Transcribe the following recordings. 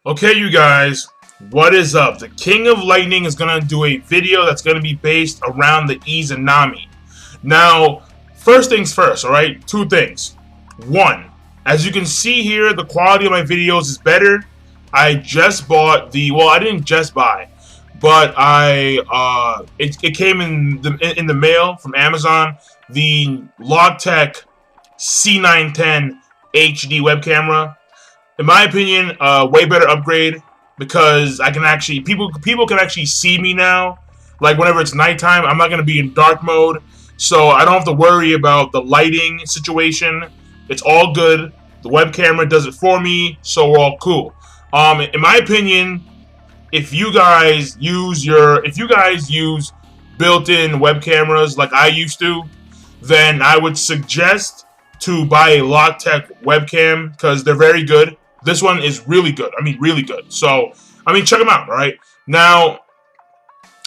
Okay, you guys, what is up? The King of Lightning is going to do a video that's going to be based around the Izanami. Now, first things first, alright? Two things. One, as you can see here, the quality of my videos is better. I just bought the, well, I didn't just buy, but it came in the mail from Amazon, the Logitech C910 HD web camera. In my opinion, way better upgrade because I can actually people can actually see me now. Like whenever it's nighttime, I'm not gonna be in dark mode, so I don't have to worry about the lighting situation. It's all good. The web camera does it for me, so we're all cool. In my opinion, if you guys use built-in web cameras like I used to, then I would suggest to buy a Logitech webcam because they're very good. This one is really good. I mean, really good. So, I mean, check them out, all right? Now,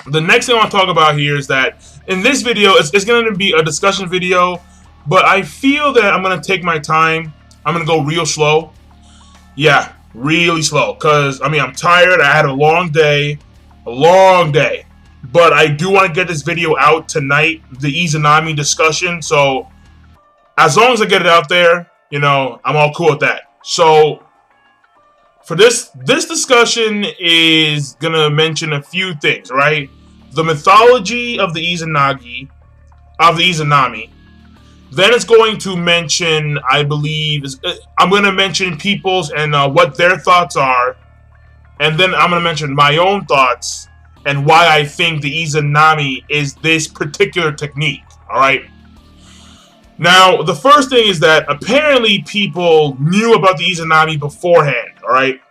the next thing I want to talk about here is that in this video, it's going to be a discussion video, but I feel that I'm going to take my time. I'm going to go real slow. Yeah, really slow because, I mean, I'm tired. I had a long day. But I do want to get this video out tonight, the Izanami discussion. So, as long as I get it out there, you know, I'm all cool with that. So, for this discussion is gonna mention a few things, right? The mythology of the Izanami. Then it's going to mention, I believe, I'm gonna mention people's and what their thoughts are, and then I'm gonna mention my own thoughts and why I think the Izanami is this particular technique. All right. Now, the first thing is that apparently people knew about the Iznami beforehand, alright?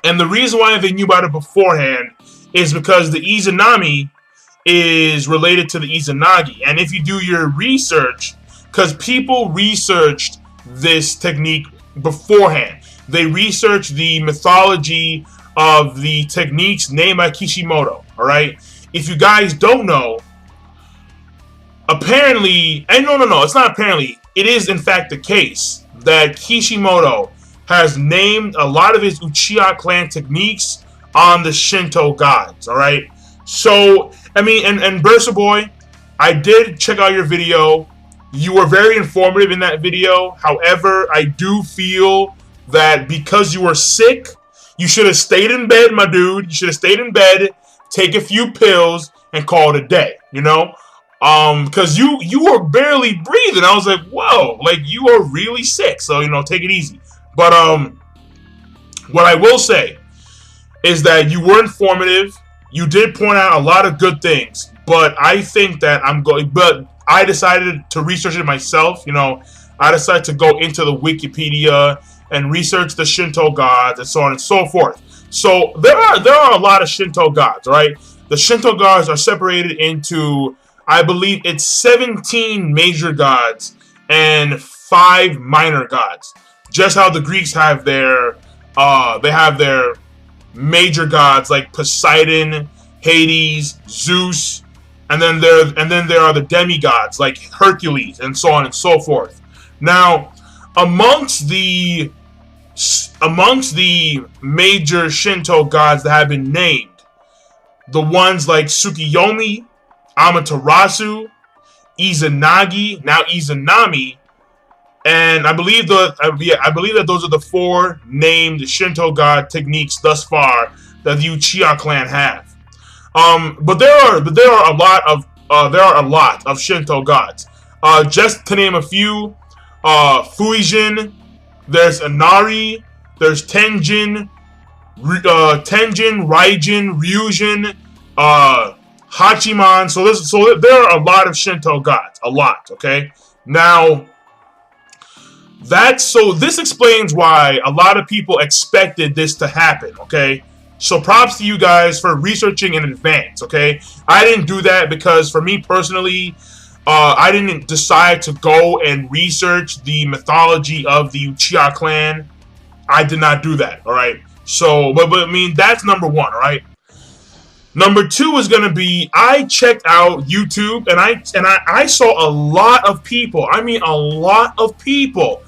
And the reason why they knew about it beforehand is because the Iznami is related to the Izanagi. And if you do your research, because people researched this technique beforehand. They researched the mythology of the techniques named by Kishimoto, alright? If you guys don't know, apparently, and no, it's not apparently, it is in fact the case that Kishimoto has named a lot of his Uchiha clan techniques on the Shinto gods, alright? So, I mean, and Bursa Boy, I did check out your video. You were very informative in that video. However, I do feel that because you were sick, you should have stayed in bed, my dude. You should have stayed in bed, take a few pills, and call it a day, you know? Because you were barely breathing. I was like, whoa, like you are really sick. So, you know, take it easy. But, what I will say is that you were informative. You did point out a lot of good things, but I think that but I decided to research it myself. You know, I decided to go into the Wikipedia and research the Shinto gods and so on and so forth. So there are a lot of Shinto gods, right? The Shinto gods are separated into, I believe it's 17 major gods and 5 minor gods. Just how the Greeks have their major gods like Poseidon, Hades, Zeus, and then there are the demigods like Hercules and so on and so forth. Now, amongst the major Shinto gods that have been named, the ones like Tsukuyomi, Amaterasu, Izanagi, now Izanami, and I believe that those are the 4 named Shinto god techniques thus far that the Uchiha clan have. But there are a lot of Shinto gods. Just to name a few, Fuijin, there's Inari, there's Tenjin, Raijin, Ryujin, Hachiman. So there are a lot of Shinto gods, a lot. Okay, now this explains why a lot of people expected this to happen. Okay, so props to you guys for researching in advance. Okay, I didn't do that because for me personally, I didn't decide to go and research the mythology of the Uchiha clan. I did not do that. All right. So, but I mean, that's number 1, all right? Number 2 is gonna be, I checked out YouTube and I saw a lot of people, I mean a lot of people,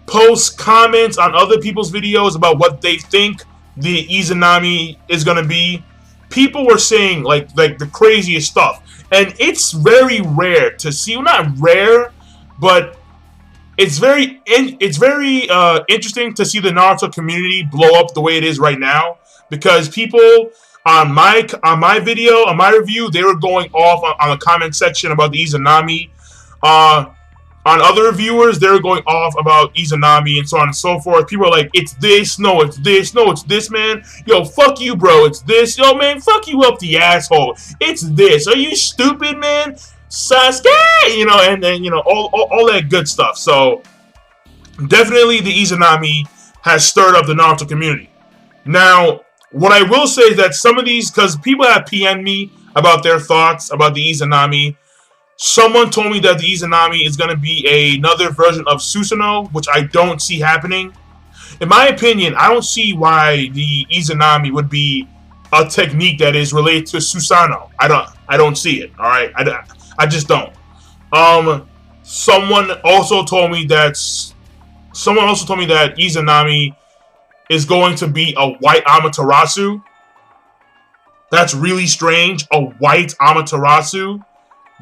post comments on other people's videos about what they think the Izanami is gonna be, people were saying like the craziest stuff, and it's very rare to see. Well, not rare, but it's very interesting to see the Naruto community blow up the way it is right now, because people on my review, they were going off on the comment section about the Izanami. On other reviewers, they were going off about Izanami and so on and so forth. People are like, it's this, no, it's this, no, it's this, man. Yo, fuck you, bro, it's this. Yo, man, fuck you up the asshole. It's this. Are you stupid, man? Sasuke! You know, and then, you know, all that good stuff. So, definitely the Izanami has stirred up the Naruto community. Now, what I will say is that some of these, because people have PM'd me about their thoughts about the Izanami. Someone told me that the Izanami is going to be another version of Susanoo, which I don't see happening. In my opinion, I don't see why the Izanami would be a technique that is related to Susanoo. I don't see it. All right, I just don't. Someone also told me that Izanami is going to be a white Amaterasu. That's really strange. A white Amaterasu.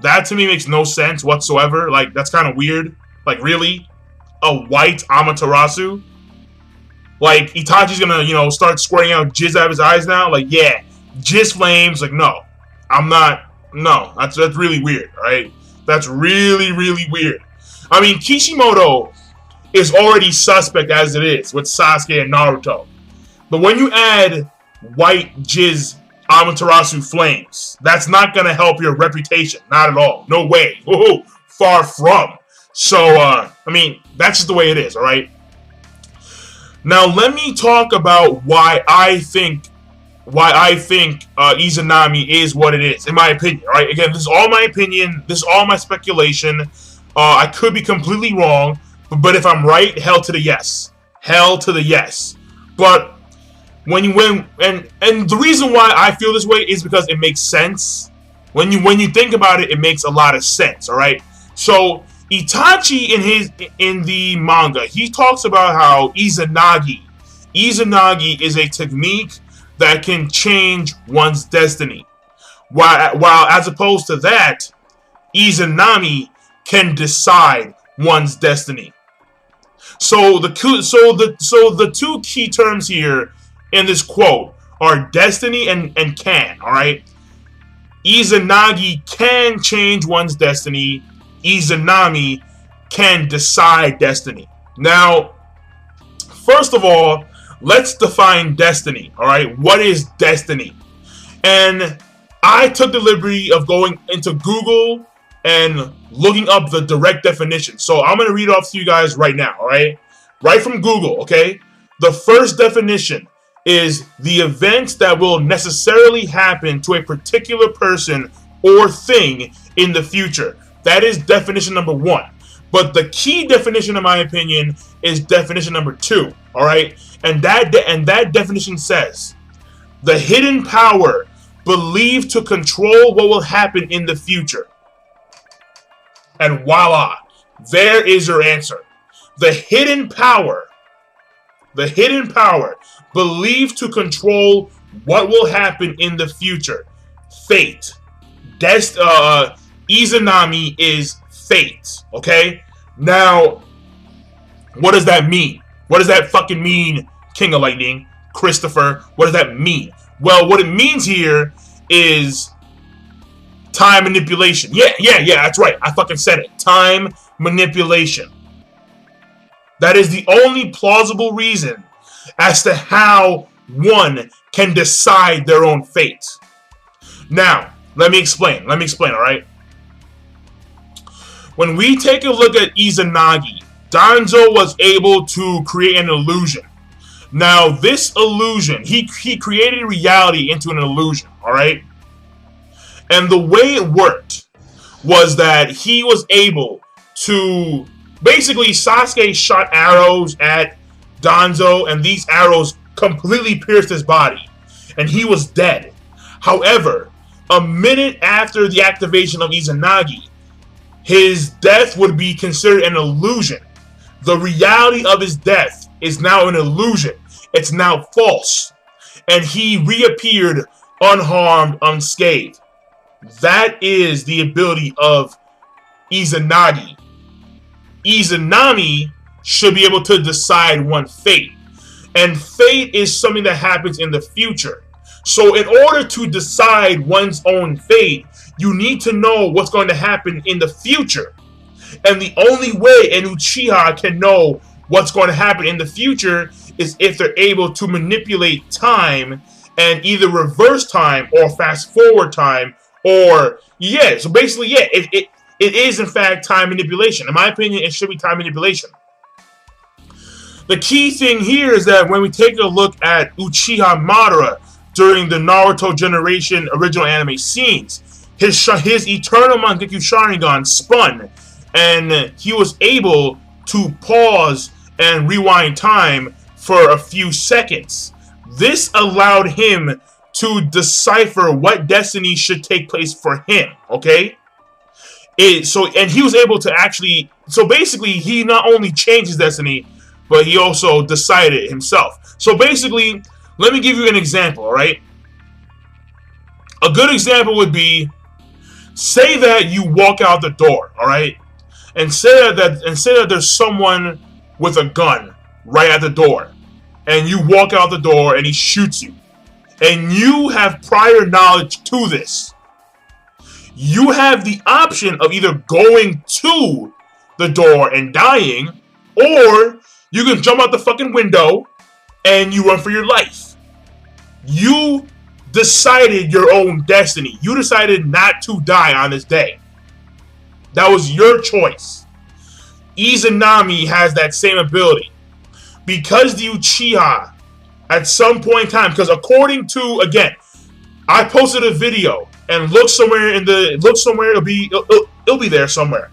That to me makes no sense whatsoever. Like, that's kind of weird. Like, really? A white Amaterasu? Like, Itachi's gonna, you know, start squirting out jizz out of his eyes now? Like, yeah. Jizz flames. Like, no. I'm not. No. That's really weird, alright? That's really, really weird. I mean, Kishimoto is already suspect as it is with Sasuke and Naruto. But when you add white jizz Amaterasu flames, that's not going to help your reputation. Not at all. No way. Whoa, far from. So, I mean, that's just the way it is, alright? Now, let me talk about why I think Izanami is what it is, in my opinion, alright? Again, this is all my opinion. This is all my speculation. I could be completely wrong, but if I'm right, hell to the yes. Hell to the yes. But and the reason why I feel this way is because it makes sense. When you think about it, it makes a lot of sense. All right. So Itachi in the manga, he talks about how Izanagi is a technique that can change one's destiny, while as opposed to that, Izanami can decide one's destiny. So the two key terms here in this quote are destiny and can, alright? Izanagi can change one's destiny. Izanami can decide destiny. Now, first of all, let's define destiny, alright? What is destiny? And I took the liberty of going into Google and looking up the direct definition. So I'm going to read it off to you guys right now, alright? Right from Google, okay? The first definition is the events that will necessarily happen to a particular person or thing in the future. That is definition number 1. But the key definition, in my opinion, is definition number 2. All right, and that definition says the hidden power believed to control what will happen in the future. And voila, there is your answer. The hidden power believed to control what will happen in the future. Fate. Izanami is fate. Okay? Now, what does that mean? What does that fucking mean, King of Lightning? Christopher, what does that mean? Well, what it means here is time manipulation. Yeah, that's right. I fucking said it. Time manipulation. That is the only plausible reason as to how one can decide their own fate. Now, let me explain, alright? When we take a look at Izanagi, Danzo was able to create an illusion. Now, this illusion, he created reality into an illusion, alright? And the way it worked was that he was able to... Basically, Sasuke shot arrows at Danzo, and these arrows completely pierced his body, and he was dead. However, a minute after the activation of Izanagi, his death would be considered an illusion. The reality of his death is now an illusion. It's now false. and he reappeared unharmed, unscathed. That is the ability of Izanagi. Iznami should be able to decide one fate. And fate is something that happens in the future. So in order to decide one's own fate, you need to know what's going to happen in the future. And the only way an Uchiha can know what's going to happen in the future is if they're able to manipulate time and either reverse time or fast forward time, or so basically it is in fact time manipulation. In my opinion, it should be time manipulation. The key thing here is that when we take a look at Uchiha Madara during the Naruto Generation original anime scenes, his Eternal Mangekyo Sharingan spun, and he was able to pause and rewind time for a few seconds. This allowed him to decipher what destiny should take place for him, okay? And he was able to actually, so basically he not only changed his destiny, but he also decided it himself. So basically, let me give you an example, all right? A good example would be, say that you walk out the door, all right? And say that there's someone with a gun right at the door. And you walk out the door and he shoots you. And you have prior knowledge to this. You have the option of either going to the door and dying, or you can jump out the fucking window and you run for your life. You decided your own destiny. You decided not to die on this day. That was your choice. Izanami has that same ability. Because the Uchiha, at some point in time, because according to, again, I posted a video, and look somewhere, it'll be there somewhere.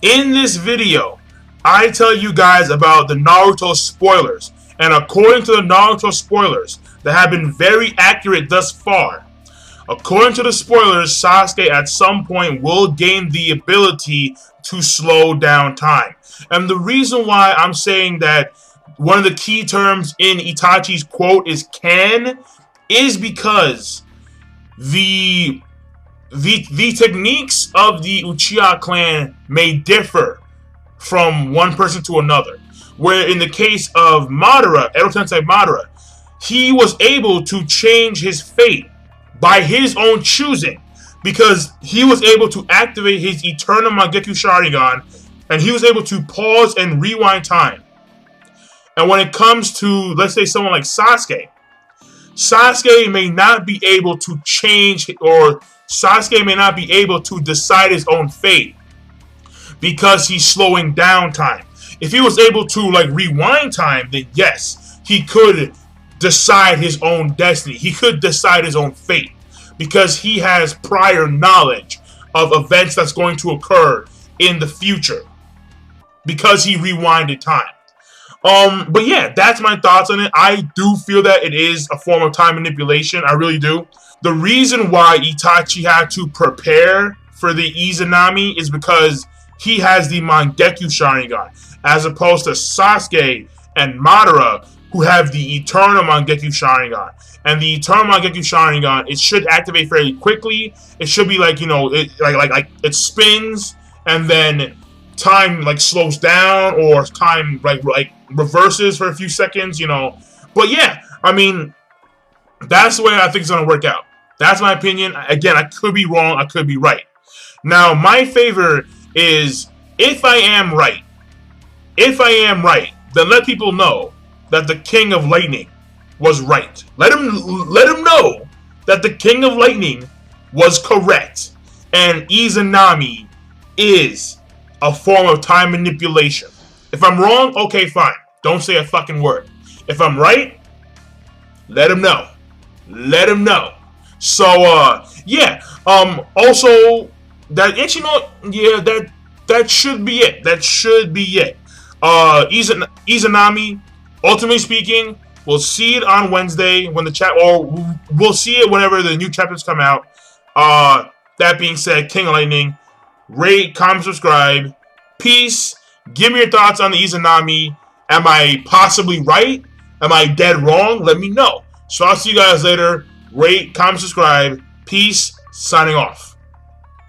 In this video, I tell you guys about the Naruto spoilers. And according to the Naruto spoilers that have been very accurate thus far, according to the spoilers, Sasuke at some point will gain the ability to slow down time. And the reason why I'm saying that one of the key terms in Itachi's quote is can is because the techniques of the Uchiha clan may differ from one person to another. Where in the case of Madara, Edo Tensei Madara, he was able to change his fate by his own choosing, because he was able to activate his Eternal Mangekyo Sharingan, and he was able to pause and rewind time. And when it comes to, let's say, someone like Sasuke, Sasuke may not be able to change, or Sasuke may not be able to decide his own fate because he's slowing down time. If he was able to, like, rewind time, then yes, he could decide his own destiny. He could decide his own fate because he has prior knowledge of events that's going to occur in the future because he rewinded time. But yeah, that's my thoughts on it. I do feel that it is a form of time manipulation. I really do. The reason why Itachi had to prepare for the Izanami is because he has the Mangekyo Sharingan, as opposed to Sasuke and Madara, who have the Eternal Mangekyo Sharingan. And the Eternal Mangekyo Sharingan, it should activate fairly quickly. It should be like, you know, it spins and then time like slows down, or time like reverses for a few seconds, you know. But yeah, I mean, that's the way I think it's gonna work out. That's my opinion. Again, I could be wrong, I could be right. Now, my favor is, if I am right, then let people know that the King of Lightning was right. Let him know that the King of Lightning was correct, and Izanami is a form of time manipulation. If I'm wrong, okay, fine. Don't say a fucking word. If I'm right, let him know. Let him know. So, yeah. Also, that should be it. That should be it. Izanami, ultimately speaking, we'll see it on Wednesday when or we'll see it whenever the new chapters come out. That being said, King of Lightning, rate, comment, subscribe. Peace. Give me your thoughts on the Izanami. Am I possibly right? Am I dead wrong? Let me know. So I'll see you guys later. Rate, comment, subscribe. Peace. Signing off.